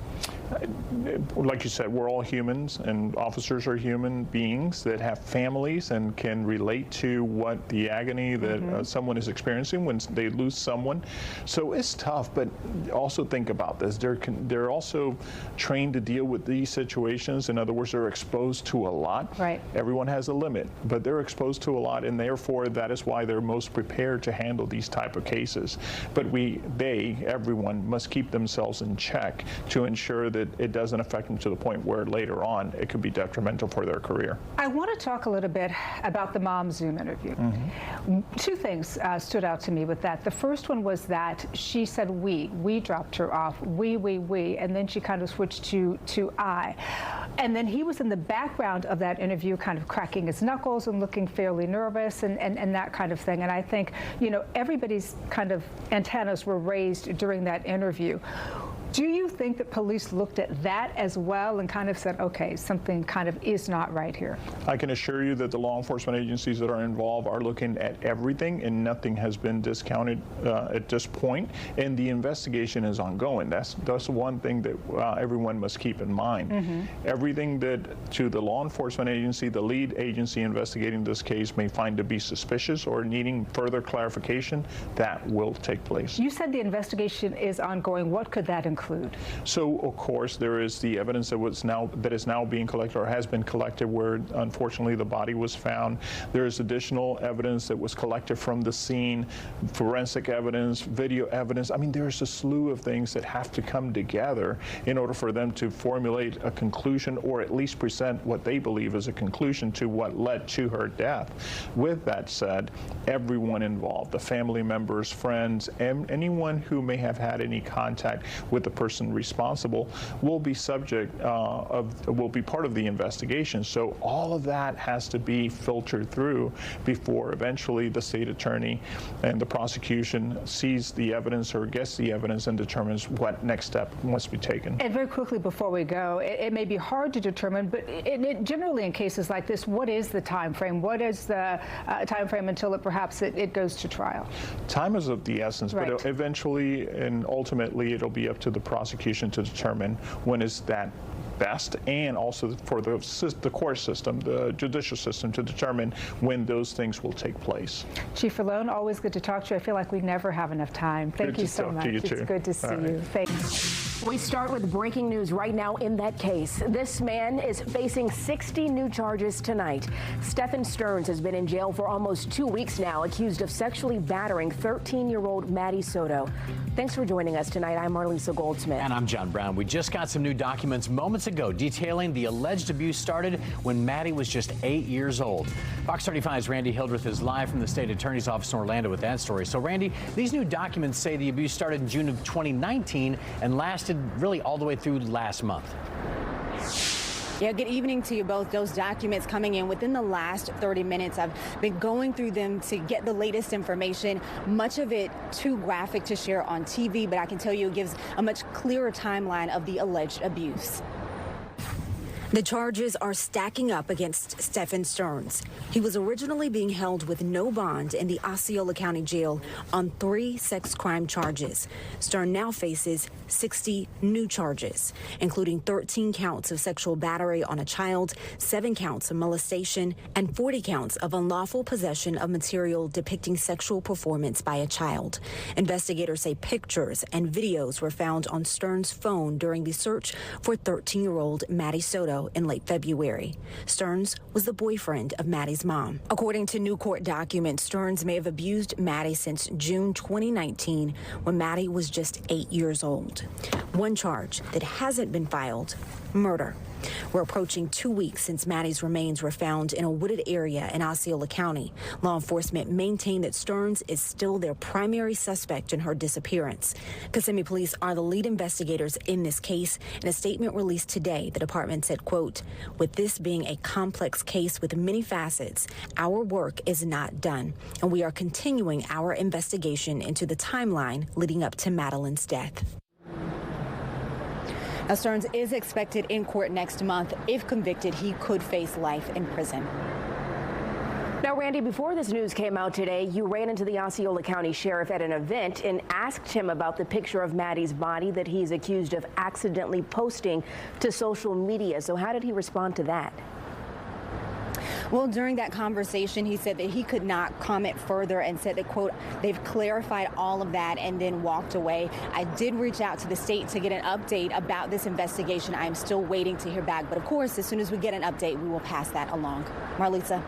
Like you said, we're all humans, and officers are human beings that have families and can relate to what the agony that someone is experiencing when they lose someone. So it's tough, but also think about this. They're also trained to deal with these situations. In other words, they're exposed to a lot. Right. Everyone has a limit, but they're exposed to a lot, and therefore that is why they're most prepared to handle these type of cases. But everyone must keep themselves in check to ensure that it doesn't affect them to the point where later on it could be detrimental for their career. I want to talk a little bit about the mom Zoom interview. Two things stood out to me with that. The first one was that she said we dropped her off, we, and then she kind of switched to I. And then he was in the background of that interview kind of cracking his knuckles and looking fairly nervous and that kind of thing. And I think, you know, everybody's kind of antennas were raised during that interview. Do you think that police looked at that as well and kind of said, okay, something kind of is not right here? I can assure you that the law enforcement agencies that are involved are looking at everything, and nothing has been discounted at this point, and the investigation is ongoing. That's one thing that everyone must keep in mind. Everything that to the law enforcement agency, the lead agency investigating this case, may find to be suspicious or needing further clarification, that will take place. You said the investigation is ongoing. What could that include? So, of course, there is the evidence that is now being collected, or has been collected, where unfortunately the body was found. There is additional evidence that was collected from the scene, forensic evidence, video evidence. I mean, there's a slew of things that have to come together in order for them to formulate a conclusion, or at least present what they believe is a conclusion to what led to her death. With that said, everyone involved, the family members, friends, and anyone who may have had any contact with the person responsible, will be will be part of the investigation. So all of that has to be filtered through before eventually the state attorney and the prosecution sees the evidence or gets the evidence and determines what next step must be taken. And very quickly before we go, it may be hard to determine, but generally in cases like this, what is the time frame? What is the time frame until it goes to trial? Time is of the essence, right. But eventually and ultimately it'll be up to the prosecution to determine when is that best, and also for the court system, the judicial system, to determine when those things will take place. Chief Falone, always good to talk to you. I feel like we never have enough time. Thank you so much. It's good to see you. Thanks. We start with breaking news right now in that case. This man is facing 60 new charges tonight. Stephen Stearns has been in jail for almost 2 weeks now, accused of sexually battering 13-year-old Maddie Soto. Thanks for joining us tonight. I'm Marlisa Goldsmith. And I'm John Brown. We just got some new documents moments ago detailing the alleged abuse started when Maddie was just 8 years old. Fox 35's Randy Hildreth is live from the state attorney's office in Orlando with that story. So, Randy, these new documents say the abuse started in June of 2019 and lasted really all the way through last month. Yeah, good evening to you both. Those documents coming in within the last 30 minutes. I've been going through them to get the latest information, much of it too graphic to share on TV, but I can tell you it gives a much clearer timeline of the alleged abuse. The charges are stacking up against Stephen Stearns. He was originally being held with no bond in the Osceola County Jail on 3 sex crime charges. Stearns now faces 60 new charges, including 13 counts of sexual battery on a child, 7 counts of molestation, and 40 counts of unlawful possession of material depicting sexual performance by a child. Investigators say pictures and videos were found on Stearns' phone during the search for 13-year-old Maddie Soto in late February. Stearns was the boyfriend of Maddie's mom. According to new court documents, Stearns may have abused Maddie since June 2019 when Maddie was just 8 years old. One charge that hasn't been filed: murder. We're approaching 2 weeks since Maddie's remains were found in a wooded area in Osceola County. Law enforcement maintain that Stearns is still their primary suspect in her disappearance. Kissimmee police are the lead investigators in this case. In a statement released today, the department said, quote, "With this being a complex case with many facets, our work is not done, and we are continuing our investigation into the timeline leading up to Madeline's death." Now, Stearns is expected in court next month. If convicted, he could face life in prison. Now, Randy, before this news came out today, you ran into the Osceola County Sheriff at an event and asked him about the picture of Maddie's body that he's accused of accidentally posting to social media. So how did he respond to that? Well, during that conversation, he said that he could not comment further and said that, quote, "they've clarified all of that," and then walked away. I did reach out to the state to get an update about this investigation. I'm still waiting to hear back. But of course, as soon as we get an update, we will pass that along. Marlisa.